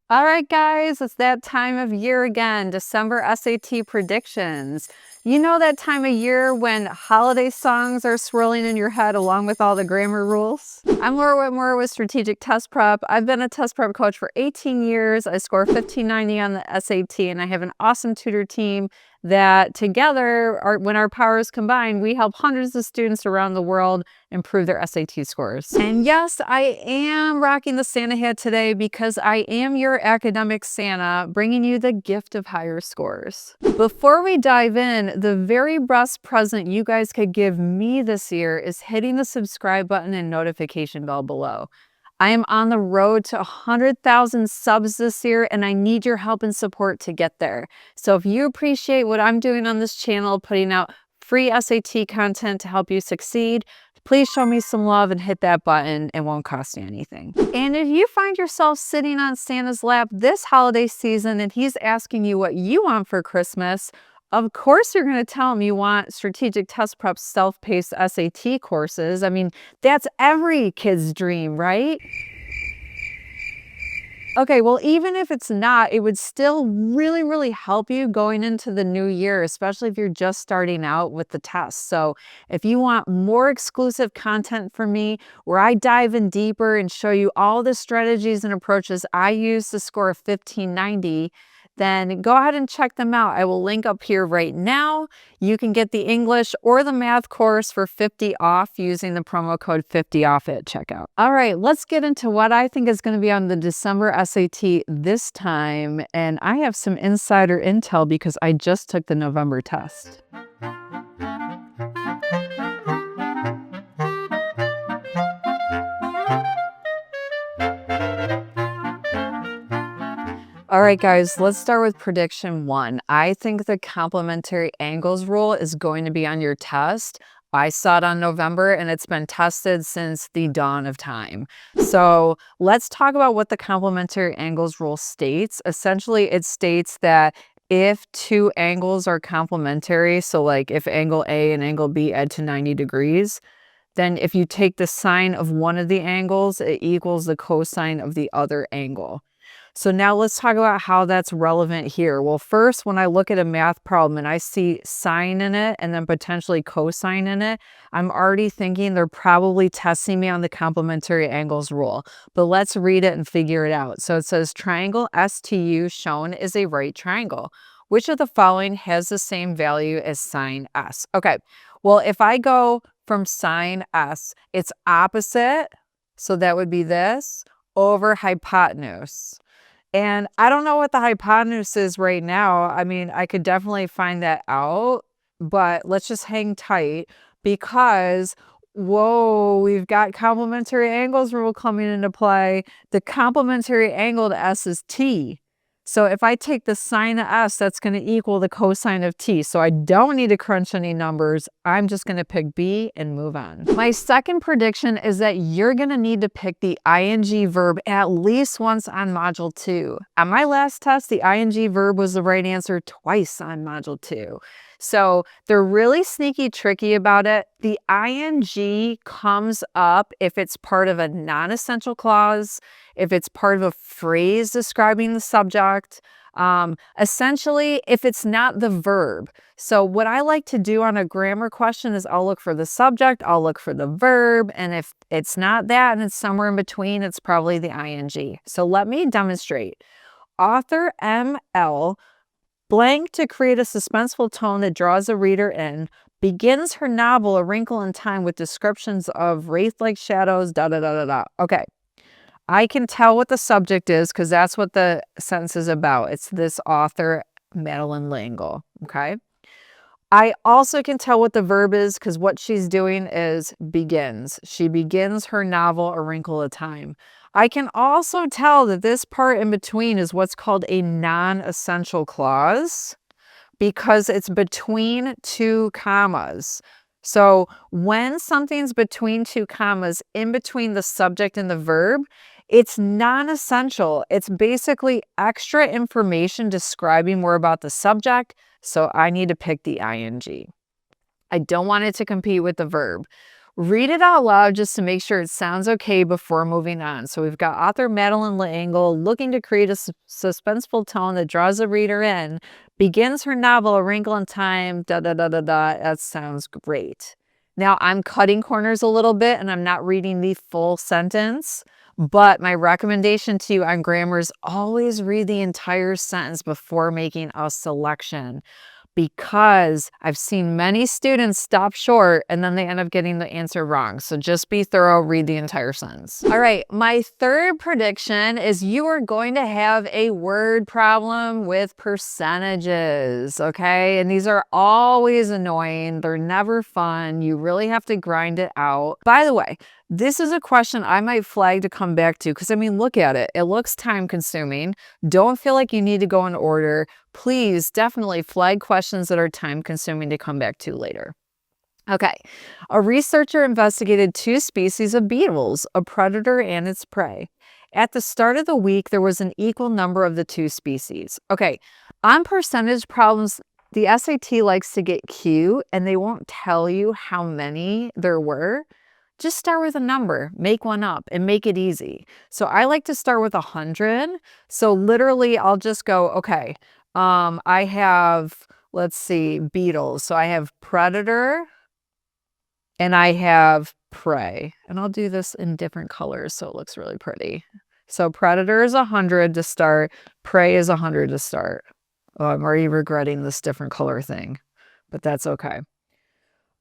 All right, guys, it's that time of year again, December SAT predictions. You know that time of year when holiday songs are swirling in your head along with all the grammar rules? I'm Laura Whitmore with Strategic Test Prep. I've been a test prep coach for 18 years. I score 1590 on the SAT, and I have an awesome tutor team that together, when our powers combine, we help hundreds of students around the world improve their SAT scores. And yes, I am rocking the Santa hat today because I am your academic Santa, bringing you the gift of higher scores. Before we dive in, the very best present you guys could give me this year is hitting the subscribe button and notification bell below. I am on the road to 100,000 subs this year, and I need your help and support to get there. So if you appreciate what I'm doing on this channel, putting out free SAT content to help you succeed, please show me some love and hit that button. It won't cost you anything. And if you find yourself sitting on Santa's lap this holiday season and he's asking you what you want for Christmas, of course you're going to tell him you want Strategic Test Prep self-paced SAT courses. I mean, that's every kid's dream, right? Okay, well, even if it's not, it would still really help you going into the new year, especially if you're just starting out with the test. So if you want more exclusive content from me, where I dive in deeper and show you all the strategies and approaches I use to score a 1590, then go ahead and check them out. I will link up here right now. You can get the English or the math course for 50 off using the promo code 50 off at checkout. All right, let's get into what I think is going to be on the December SAT this time. And I have some insider intel because I just took the November test. All right, guys, let's start with prediction one. I think the complementary angles rule is going to be on your test. I saw it on November and it's been tested since the dawn of time. So let's talk about what the complementary angles rule states. Essentially, it states that if two angles are complementary, so like if angle A and angle B add to 90 degrees, then if you take the sine of one of the angles, it equals the cosine of the other angle. So now let's talk about how that's relevant here. Well, first, when I look at a math problem and I see sine in it and then potentially cosine in it, I'm already thinking they're probably testing me on the complementary angles rule. But let's read it and figure it out. So it says triangle STU shown is a right triangle. Which of the following has the same value as sine S? Okay, well, if I go from sine S, it's opposite, so that would be this, over hypotenuse. And I don't know what the hypotenuse is right now. I mean, I could definitely find that out, but let's just hang tight because, whoa, we've got complementary angles rule coming into play. The complementary angle to S is T. So if I take the sine of S, that's going to equal the cosine of T. So I don't need to crunch any numbers. I'm just going to pick B and move on. My second prediction is that you're going to need to pick the ing verb at least once on Module 2. On my last test, the ing verb was the right answer twice on Module 2. So they're really sneaky tricky about it. The ing comes up if it's part of a non-essential clause, if it's part of a phrase describing the subject, essentially if it's not the verb. So what I like to do on a grammar question is I'll look for the subject, I'll look for the verb, and if it's not that and it's somewhere in between, it's probably the ing. So let me demonstrate. Author ML blank to create a suspenseful tone that draws a reader in, begins her novel A Wrinkle in Time with descriptions of wraith-like shadows, Okay, I can tell what the subject is because that's what the sentence is about. It's this author, Madeline L'Engle, okay? I also can tell what the verb is because what she's doing is begins. She begins her novel, A Wrinkle in Time. I can also tell that this part in between is what's called a non-essential clause because it's between two commas. So when something's between two commas, in between the subject and the verb, it's non-essential. It's basically extra information describing more about the subject, so I need to pick the ing. I don't want it to compete with the verb. Read it out loud just to make sure it sounds okay before moving on. So we've got author Madeline L'Engle looking to create a suspenseful tone that draws the reader in, begins her novel A Wrinkle in Time, da da da da da. That sounds great. Now I'm cutting corners a little bit and I'm not reading the full sentence, but my recommendation to you on grammar is always read the entire sentence before making a selection, because I've seen many students stop short and then they end up getting the answer wrong. So just be thorough, read the entire sentence. All right, my third prediction is you are going to have a word problem with percentages, okay? And these are always annoying. They're never fun. You really have to grind it out. By the way, this is a question I might flag to come back to because, I mean, look at it. It looks time consuming. Don't feel like you need to go in order. Please definitely flag questions that are time consuming to come back to later. Okay, a researcher investigated 2 species of beetles, a predator and its prey. At the start of the week, there was an equal number of the 2 species. Okay, on percentage problems, the SAT likes to get cute and they won't tell you how many there were. Just start with a number, make one up and make it easy. So I like to start with 100. So literally I'll just go, okay, I have, let's see, beetles. So I have predator and I have prey. And I'll do this in different colors so it looks really pretty. So predator is 100 to start, prey is 100 to start. Oh, I'm already regretting this different color thing, but that's okay.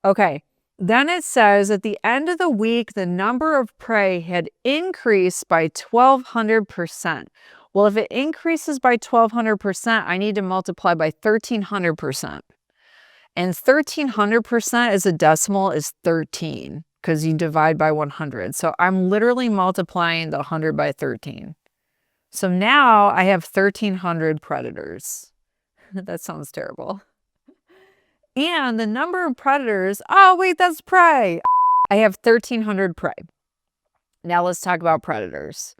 Okay. Then it says at the end of the week, the number of prey had increased by 1,200%. Well, if it increases by 1,200%, I need to multiply by 1,300%. And 1,300% as a decimal is 13 because you divide by 100. So I'm literally multiplying the 100 by 13. So now I have 1,300 predators. That sounds terrible. And the number of predators, oh wait, that's prey. I have 1,300 prey. Now let's talk about predators.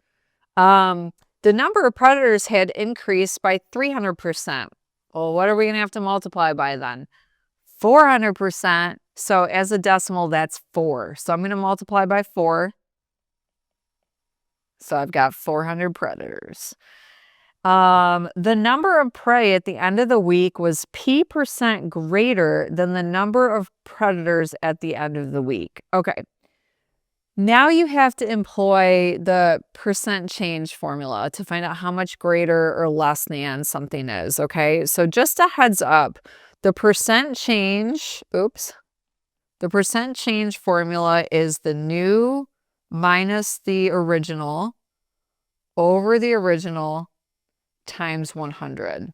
The number of predators had increased by 300%. Well, what are we gonna have to multiply by then? 400%. So as a decimal, that's 4. So I'm gonna multiply by 4. So I've got 400 predators. The number of prey at the end of the week was P% greater than the number of predators at the end of the week. Okay. Now you have to employ the percent change formula to find out how much greater or less than something is. Okay. So just a heads up, the percent change formula is the new minus the original over the original times 100.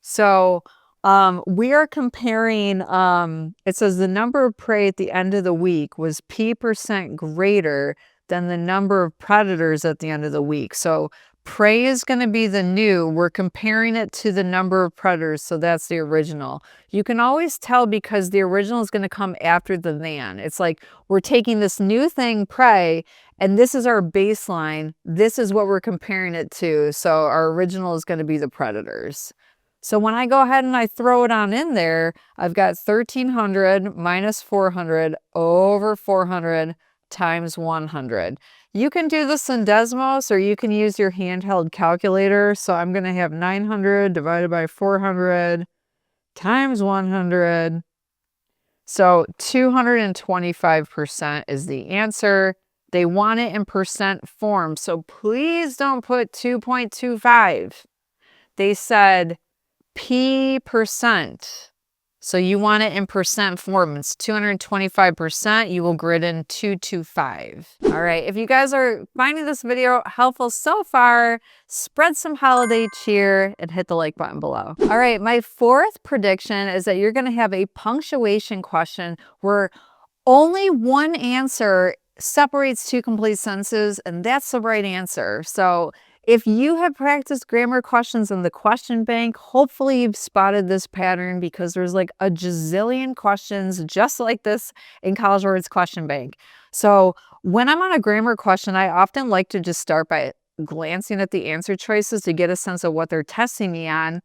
So we are comparing, it says the number of prey at the end of the week was P% greater than the number of predators at the end of the week. So prey is going to be the new. We're comparing it to the number of predators, so that's the original. You can always tell because the original is going to come after the than. It's like we're taking this new thing, prey, and this is our baseline. This is what we're comparing it to. So our original is going to be the predators. So when I go ahead and I throw it on in there, I've got 1,300 minus 400 over 400 times 100. You can do this in Desmos or you can use your handheld calculator. So I'm going to have 900 divided by 400 times 100. So 225% is the answer. They want it in percent form. So please don't put 2.25. They said P%. So you want it in percent form. It's 225%. You will grid in 225. All right. If you guys are finding this video helpful so far, spread some holiday cheer and hit the like button below. All right. My fourth prediction is that you're going to have a punctuation question where only one answer separates 2 complete sentences, and that's the right answer. So if you have practiced grammar questions in the question bank, hopefully you've spotted this pattern because there's like a gazillion questions just like this in College Words question bank. So when I'm on a grammar question, I often like to just start by glancing at the answer choices to get a sense of what they're testing me on.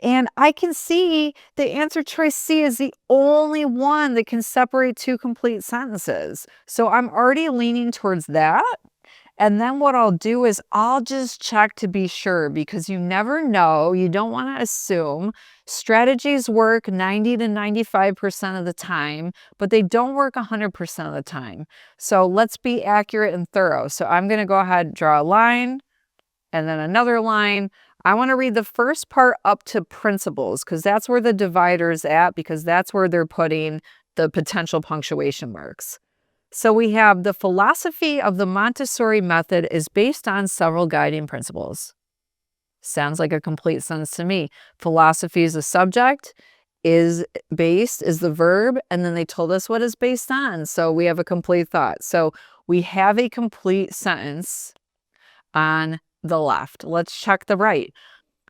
And I can see the answer choice C is the only one that can separate two complete sentences. So I'm already leaning towards that. And then what I'll do is I'll just check to be sure, because you never know. You don't want to assume. Strategies work 90 to 95% of the time, but they don't work 100% of the time. So let's be accurate and thorough. So I'm going to go ahead and draw a line and then another line. I want to read the first part up to principles, because that's where the divider is at, because that's where they're putting the potential punctuation marks. So we have the philosophy of the Montessori method is based on several guiding principles. Sounds like a complete sentence to me. Philosophy is the subject, is based is the verb, and then they told us what it's based on. So we have a complete thought. So we have a complete sentence on the left. Let's check the right.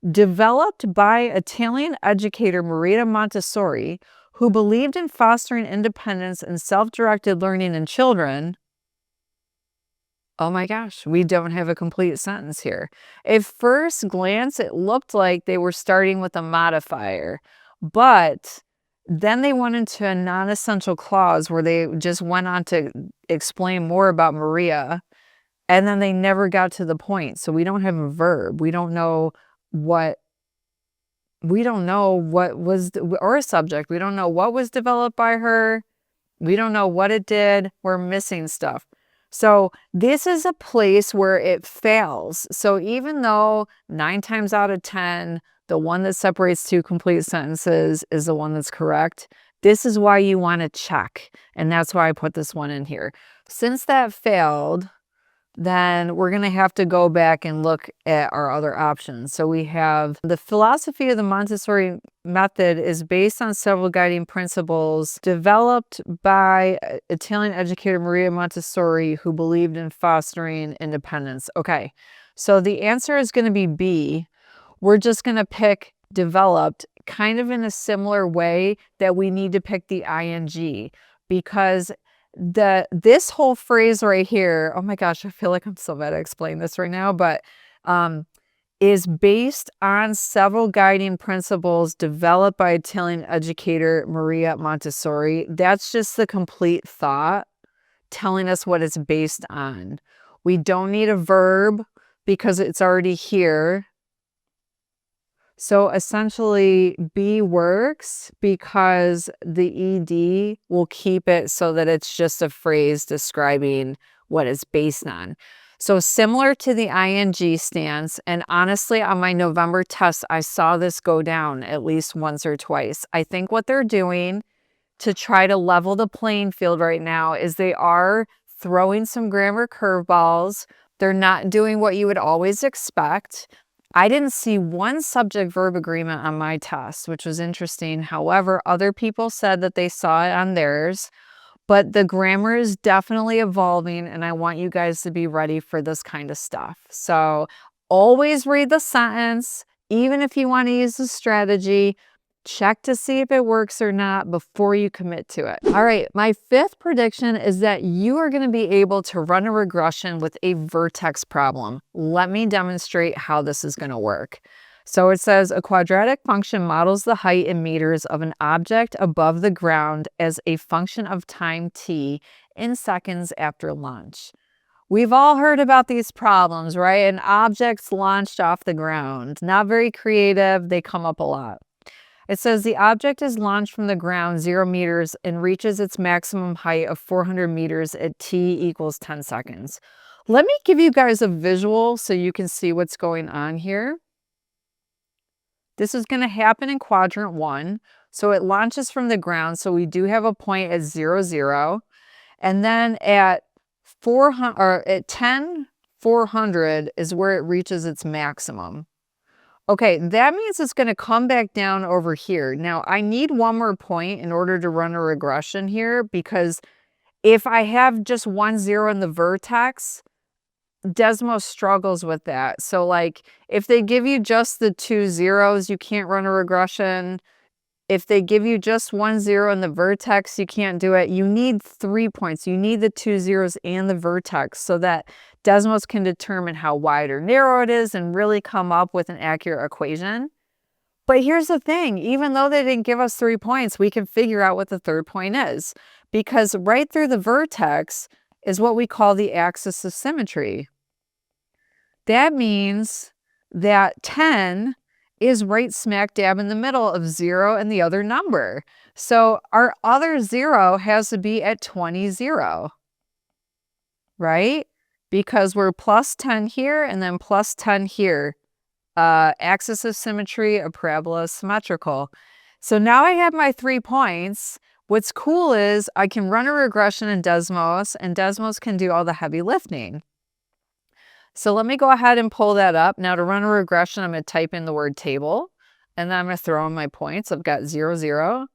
Developed by Italian educator Maria Montessori, who believed in fostering independence and self-directed learning in children. Oh my gosh, we don't have a complete sentence here. At first glance, it looked like they were starting with a modifier, but then they went into a non-essential clause where they just went on to explain more about Maria, and then they never got to the point. So we don't have a verb. We don't know what was, or a subject. We don't know what was developed by her. We don't know what it did. We're missing stuff. So this is a place where it fails. So even though 9 times out of 10, the one that separates two complete sentences is the one that's correct, this is why you want to check. And that's why I put this one in here. Since that failed, then we're going to have to go back and look at our other options. So we have the philosophy of the Montessori method is based on several guiding principles developed by Italian educator Maria Montessori, who believed in fostering independence. Okay, so the answer is going to be B. We're just going to pick developed kind of in a similar way that we need to pick the ing, because this whole phrase right here, oh my gosh, I feel like I'm so bad at explaining this right now, but is based on several guiding principles developed by Italian educator Maria Montessori. That's just the complete thought telling us what it's based on. We don't need a verb because it's already here. So essentially, B works because the ED will keep it so that it's just a phrase describing what it's based on. So similar to the ing stance, and honestly, on my November test, I saw this go down at least once or twice. I think what they're doing to try to level the playing field right now is they are throwing some grammar curveballs. They're not doing what you would always expect. I didn't see one subject-verb agreement on my test, which was interesting. However, other people said that they saw it on theirs. But the grammar is definitely evolving, and I want you guys to be ready for this kind of stuff. So always read the sentence, even if you want to use the strategy. Check to see if it works or not before you commit to it. All right, my fifth prediction is that you are going to be able to run a regression with a vertex problem. Let me demonstrate how this is going to work. So it says a quadratic function models the height in meters of an object above the ground as a function of time t in seconds after launch. We've all heard about these problems, right? An object's launched off the ground. Not very creative. They come up a lot. It says the object is launched from the ground 0 meters and reaches its maximum height of 400 meters at t equals 10 seconds. Let me give you guys a visual so you can see what's going on here. This is going to happen in quadrant 1. So it launches from the ground. So we do have a point at 0, 0. And then at 400 or at 10, 400 is where it reaches its maximum. Okay, that means it's going to come back down over here. Now, I need one more point in order to run a regression here, because if I have just 1 0 in the vertex, Desmos struggles with that. So like if they give you just the 2 zeros, you can't run a regression. If they give you just 1 0 in the vertex, you can't do it. You need 3 points. You need the 2 zeros and the vertex so that Desmos can determine how wide or narrow it is and really come up with an accurate equation. But here's the thing, even though they didn't give us 3 points, we can figure out what the third point is, because right through the vertex is what we call the axis of symmetry. That means that 10 is right smack dab in the middle of 0 and the other number. So our other 0 has to be at 20, 0, right? Because we're plus 10 here and then plus 10 here. Axis of symmetry, a parabola is symmetrical. So now I have my 3 points. What's cool is I can run a regression in Desmos, and Desmos can do all the heavy lifting. So let me go ahead and pull that up. Now to run a regression, I'm going to type in the word table, and then I'm going to throw in my points. I've got 0, 0.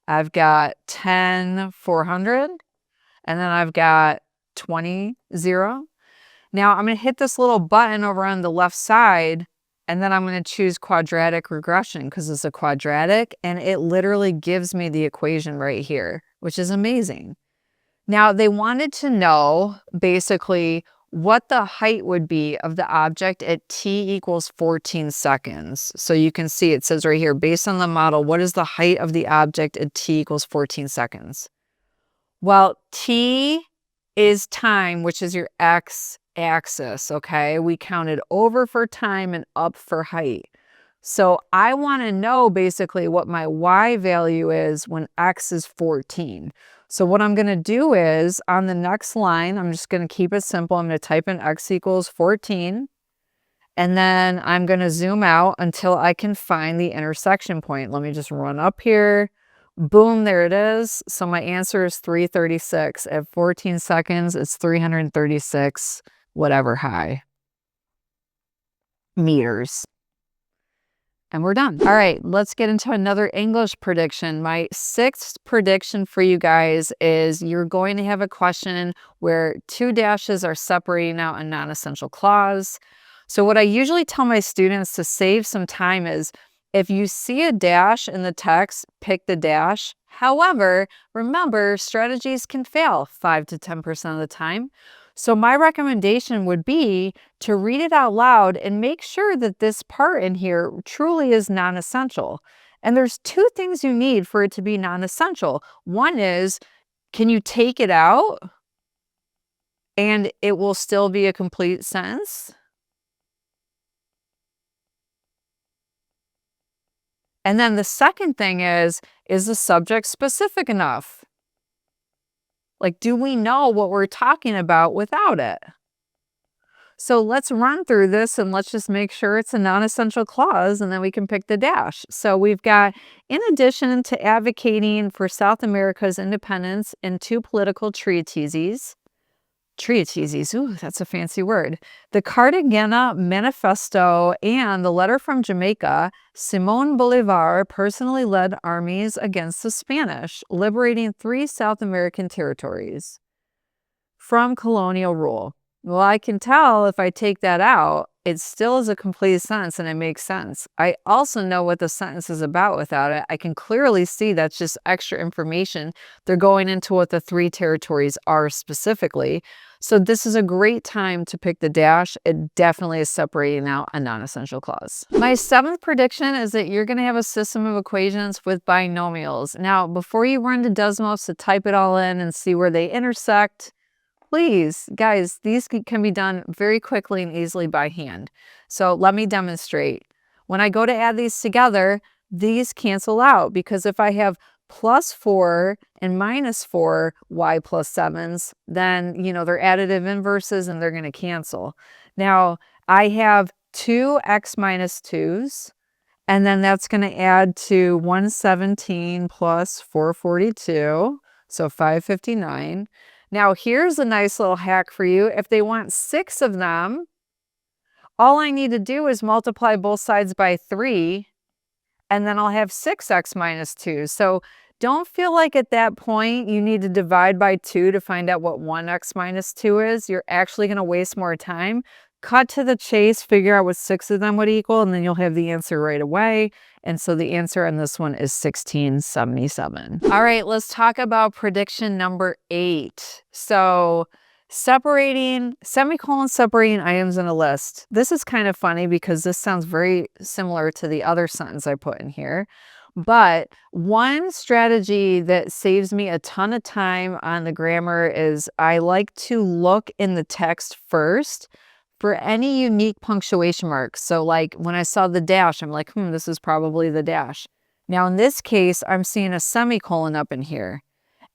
I've got 10, 400, and then I've got 20, 0. Now I'm going to hit this little button over on the left side, and then I'm going to choose quadratic regression because it's a quadratic, and it literally gives me the equation right here, which is amazing. Now they wanted to know basically what the height would be of the object at t equals 14 seconds. So you can see it says right here, based on the model, what is the height of the object at t equals 14 seconds? Well, t is time, which is your x-axis, okay? We counted over for time and up for height. So I want to know basically what my y value is when x is 14. So what I'm going to do is on the next line, I'm just going to keep it simple. I'm going to type in x equals 14. And then I'm going to zoom out until I can find the intersection point. Let me just run up here. Boom, there it is. So my answer is 336. At 14 seconds, it's 336, whatever high, meters. And we're done. All right, let's get into another English prediction. My 6th prediction for you guys is you're going to have a question where 2 dashes are separating out a non-essential clause. So what I usually tell my students to save some time is if you see a dash in the text, pick the dash. However, remember, strategies can fail 5 to 10% of the time. So my recommendation would be to read it out loud and make sure that this part in here truly is non-essential. And there's 2 things you need for it to be non-essential. One is, can you take it out and it will still be a complete sentence? And then the second thing is the subject specific enough? Like, do we know what we're talking about without it? So let's run through this and let's just make sure it's a non-essential clause, and then we can pick the dash. So we've got, in addition to advocating for South America's independence in 2 political treatises, ooh, that's a fancy word, the Cartagena Manifesto and the letter from Jamaica, Simón Bolívar personally led armies against the Spanish, liberating 3 South American territories from colonial rule. Well, I can tell if I take that out, it still is a complete sentence and it makes sense. I also know what the sentence is about without it. I can clearly see that's just extra information. They're going into what the 3 territories are specifically. So this is a great time to pick the dash. It definitely is separating out a non-essential clause. My 7th prediction is that you're going to have a system of equations with binomials. Now, before you run to Desmos to type it all in and see where they intersect, please, guys, these can be done very quickly and easily by hand. So let me demonstrate. When I go to add these together, these cancel out because if I have plus 4 and minus 4 y plus 7s, then, you know, they're additive inverses and they're going to cancel. Now, I have 2x minus 2s, and then that's going to add to 117 plus 442, so 559. Now, here's a nice little hack for you. If they want 6 of them, all I need to do is multiply both sides by 3, and then I'll have 6x minus 2. So don't feel like at that point you need to divide by 2 to find out what 1x minus 2 is. You're actually going to waste more time. Cut to the chase, figure out what 6 of them would equal, and then you'll have the answer right away. And so the answer on this one is 1677. All right, let's talk about prediction number 8. So Semicolons separating items in a list. This is kind of funny because this sounds very similar to the other sentence I put in here. But one strategy that saves me a ton of time on the grammar is I like to look in the text first for any unique punctuation marks. So like when I saw the dash, I'm like, this is probably the dash. Now in this case, I'm seeing a semicolon up in here.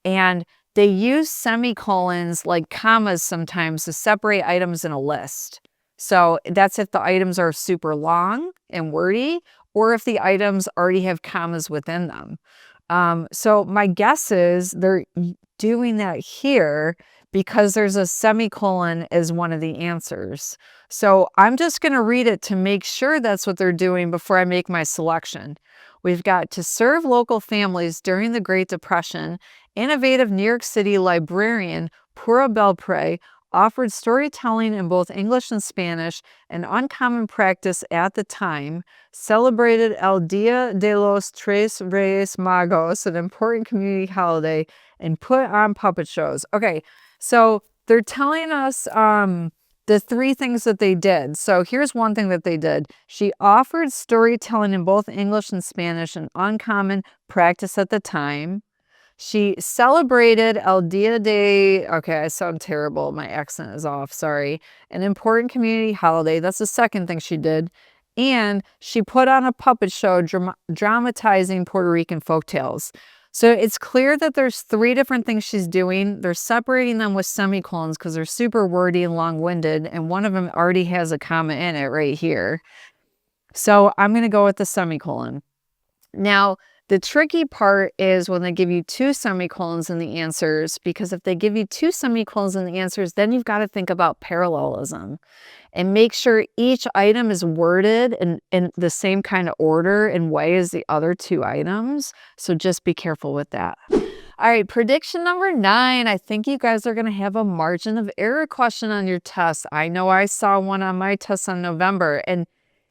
And they use semicolons like commas sometimes to separate items in a list. So that's if the items are super long and wordy, or if the items already have commas within them. So my guess is they're doing that here because there's a semicolon as one of the answers. So I'm just going to read it to make sure that's what they're doing before I make my selection. We've got to serve local families during the Great Depression. Innovative New York City librarian Pura Belpre offered storytelling in both English and Spanish, an uncommon practice at the time, celebrated El Día de los Tres Reyes Magos, an important community holiday, and put on puppet shows. Okay, so they're telling us the three things that they did. So here's one thing that they did. She offered storytelling in both English and Spanish, an uncommon practice at the time. She celebrated El Dia de, okay, I sound terrible. My accent is off, sorry. An important community holiday. That's the second thing she did. And she put on a puppet show dramatizing Puerto Rican folktales. So it's clear that there's three different things she's doing. They're separating them with semicolons because they're super wordy and long-winded. And one of them already has a comma in it right here. So I'm going to go with the semicolon. Now, the tricky part is when they give you two semicolons in the answers, because if they give you two semicolons in the answers, then you've got to think about parallelism and make sure each item is worded in the same kind of order and way as the other two items. So just be careful with that. All right, prediction number 9. I think you guys are going to have a margin of error question on your test. I know I saw one on my test in November, and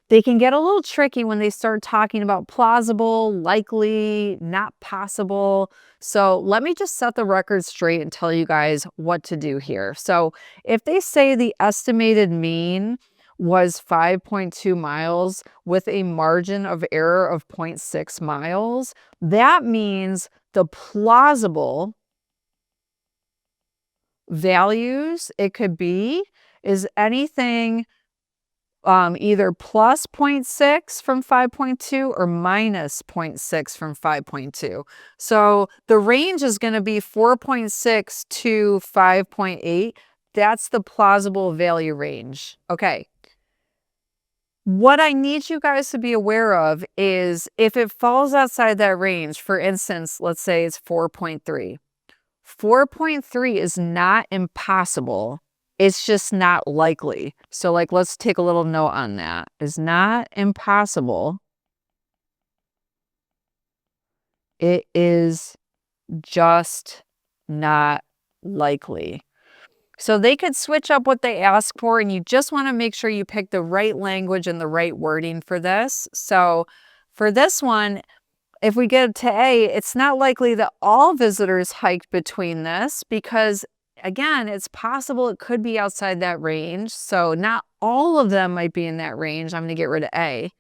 they can get a little tricky when they start talking about plausible, likely, not possible. So let me just set the record straight and tell you guys what to do here. So if they say the estimated mean was 5.2 miles with a margin of error of 0.6 miles, that means the plausible values it could be is anything either plus 0.6 from 5.2 or minus 0.6 from 5.2. So the range is going to be 4.6 to 5.8. That's the plausible value range. Okay. What I need you guys to be aware of is if it falls outside that range, for instance, let's say it's 4.3. 4.3 is not impossible. It's just not likely. So like, let's take a little note on that. It's not impossible. It is just not likely. So they could switch up what they ask for, and you just want to make sure you pick the right language and the right wording for this. So for this one, if we get to A, it's not likely that all visitors hiked between this because again, it's possible it could be outside that range. So not all of them might be in that range. I'm going to get rid of A.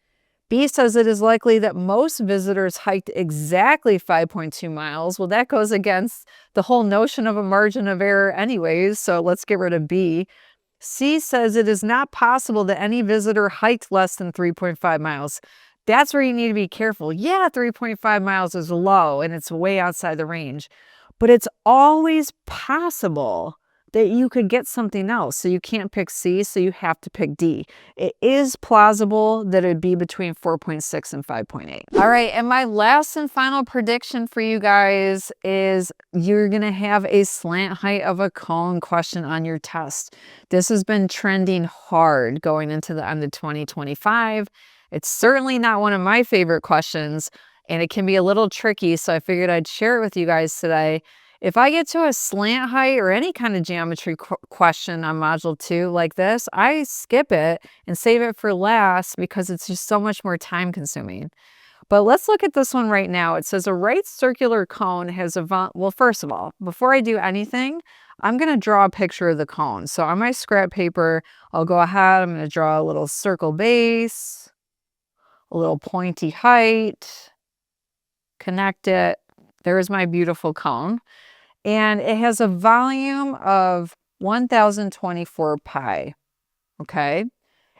B says it is likely that most visitors hiked exactly 5.2 miles. Well, that goes against the whole notion of a margin of error anyways. So let's get rid of B. C says it is not possible that any visitor hiked less than 3.5 miles. That's where you need to be careful. Yeah, 3.5 miles is low and it's way outside the range. But it's always possible that you could get something else. So you can't pick C, so you have to pick D. It is plausible that it would be between 4.6 and 5.8. All right, and my last and final prediction for you guys is you're gonna have a slant height of a cone question on your test. This has been trending hard going into the end of 2025. It's certainly not one of my favorite questions, and it can be a little tricky, so I figured I'd share it with you guys today. If I get to a slant height or any kind of geometry question on Module 2 like this, I skip it and save it for last because it's just so much more time consuming. But let's look at this one right now. It says a right circular cone has a, well, first of all, before I do anything, I'm going to draw a picture of the cone. So on my scrap paper, I'll go ahead, I'm going to draw a little circle base, a little pointy height, connect it. There's my beautiful cone. And it has a volume of 1024 pi, okay?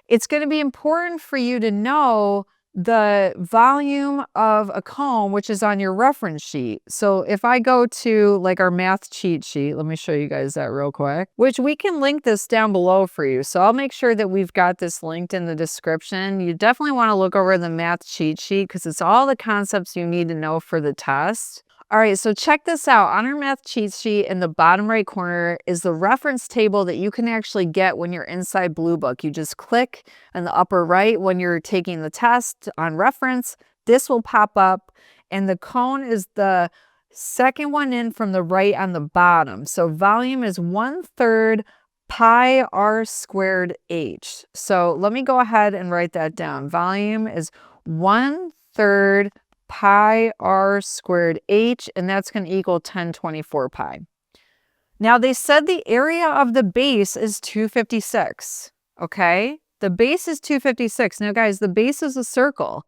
It's going to be important for you to know the volume of a cone, which is on your reference sheet. So if I go to like our math cheat sheet, let me show you guys that real quick, which we can link this down below for you. So I'll make sure that we've got this linked in the description. You definitely want to look over the math cheat sheet because it's all the concepts you need to know for the test. All right, so check this out. On our math cheat sheet in the bottom right corner is the reference table that you can actually get when you're inside Bluebook. You just click in the upper right when you're taking the test on reference. This will pop up, and the cone is the second one in from the right on the bottom. So volume is 1/3 pi r squared h. So let me go ahead and write that down. Volume is 1/3 pi r squared h, and that's going to equal 1024 pi. Now they said the area of the base is 256, okay? The base is 256. Now guys, the base is a circle.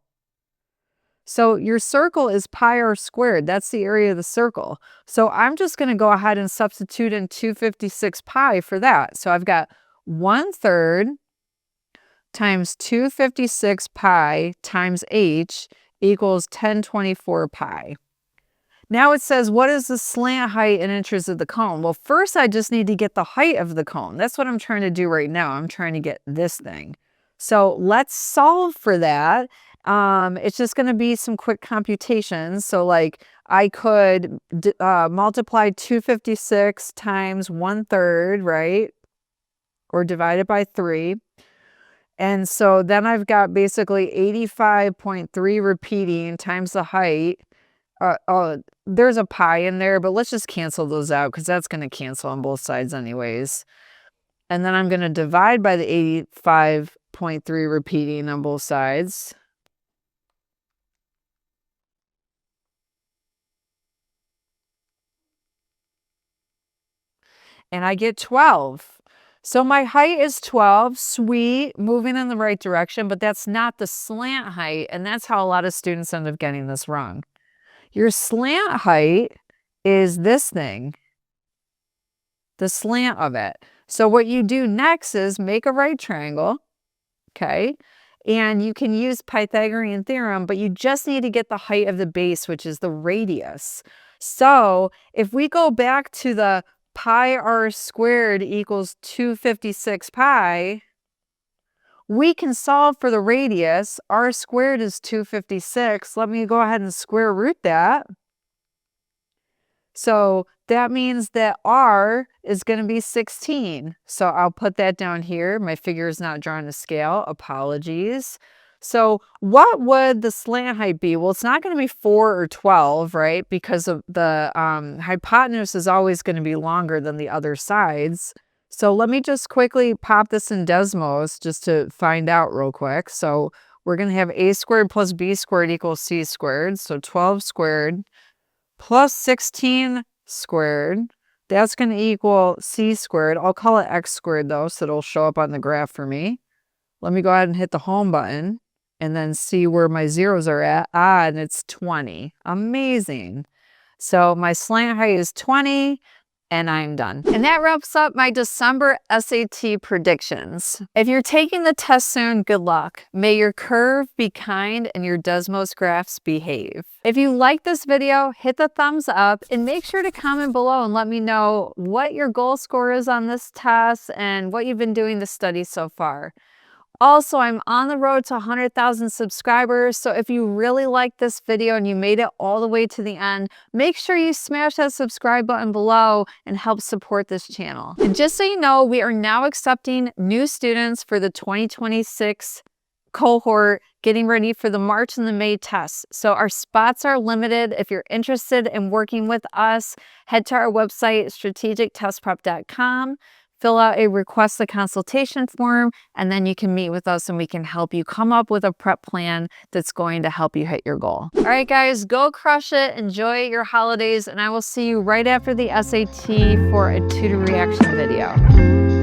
So your circle is pi r squared. That's the area of the circle. So I'm just going to go ahead and substitute in 256 pi for that. So I've got 1/3 times 256 pi times h equals 1024 pi. Now it says, what is the slant height in inches of the cone? Well, first I just need to get the height of the cone. That's what I'm trying to do right now. I'm trying to get this thing. So let's solve for that. It's just going to be some quick computations. So like I could multiply 256 times 1/3, right? Or divide it by 3. And so then I've got basically 85.3 repeating times the height. There's a pi in there, but let's just cancel those out because that's going to cancel on both sides anyways. And then I'm going to divide by the 85.3 repeating on both sides. And I get 12. So my height is 12, sweet, moving in the right direction, but that's not the slant height, and that's how a lot of students end up getting this wrong. Your slant height is this thing, the slant of it. So what you do next is make a right triangle, okay? And you can use Pythagorean theorem, but you just need to get the height of the base, which is the radius. So if we go back to the pi r squared equals 256 pi, we can solve for the radius. R squared is 256. Let me go ahead and square root that. So that means that R is going to be 16. So I'll put that down here. My figure is not drawn to scale. Apologies. So what would the slant height be? Well, it's not going to be 4 or 12, right? Because of the hypotenuse is always going to be longer than the other sides. So let me just quickly pop this in Desmos just to find out real quick. So we're going to have a squared plus b squared equals c squared. So 12 squared plus 16 squared, that's going to equal c squared. I'll call it x squared though, so it'll show up on the graph for me. Let me go ahead and hit the home button and then see where my zeros are at. And it's 20. Amazing. So my slant height is 20. And I'm done. And that wraps up my December SAT predictions. If you're taking the test soon, good luck. May your curve be kind and your Desmos graphs behave. If you like this video, hit the thumbs up and make sure to comment below and let me know what your goal score is on this test and what you've been doing to study so far. Also, I'm on the road to 100,000 subscribers, so if you really liked this video and you made it all the way to the end, make sure you smash that subscribe button below and help support this channel. And just so you know, we are now accepting new students for the 2026 cohort, getting ready for the March and the May tests. So our spots are limited. If you're interested in working with us, head to our website, strategictestprep.com. fill out a request a consultation form, and then you can meet with us and we can help you come up with a prep plan that's going to help you hit your goal. All right, guys, go crush it. Enjoy your holidays, and I will see you right after the SAT for a tutor reaction video.